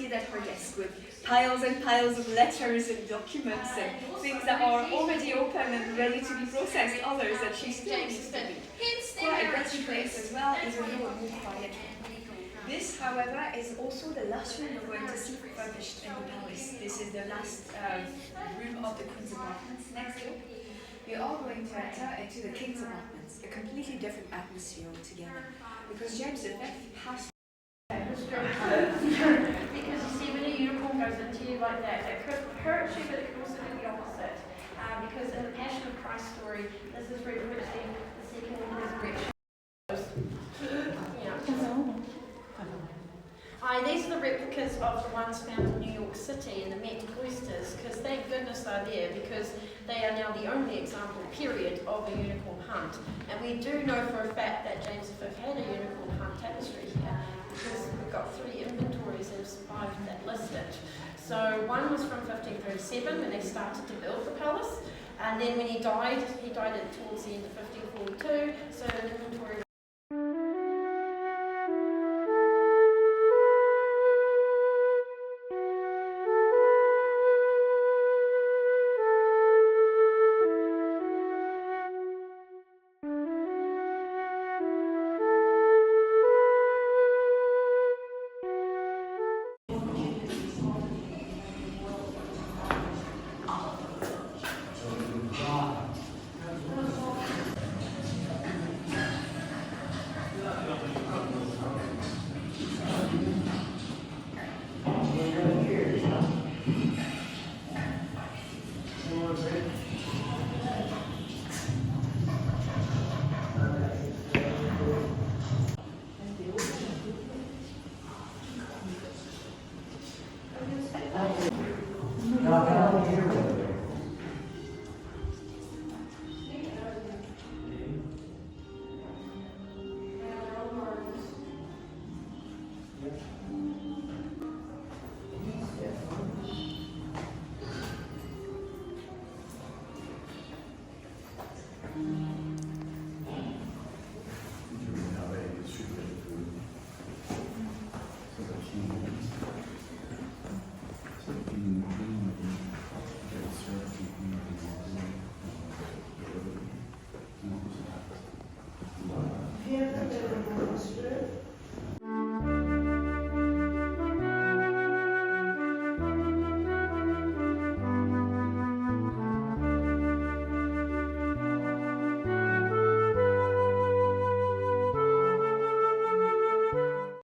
seated at her desk with piles and piles of letters and documents and things that are already open and ready to be processed, others that she still needs to read. Quite a busy place as well, even though a more quiet one. This, however, is also the last room we're going to see refurbished in the palace. This is the last room of the Queen's apartments. Next door, we are going to enter into the King's apartments, a completely different atmosphere altogether, because James V has because you see, when a unicorn goes into you like that, it could hurt you, but it could also do the opposite. Because in the Passion of Christ story, this is representing the second resurrection. These are the replicas of the ones found in New York City in the Met cloisters, because thank goodness they're there, because they are now the only example, period, of a unicorn hunt. And we do know for a fact that James V had a unicorn hunt tapestry here, because we've got 3 inventories that have survived that list it. So one was from 1537 when they started to build the palace, and then when he died towards the end of 1542, so an inventory. Here,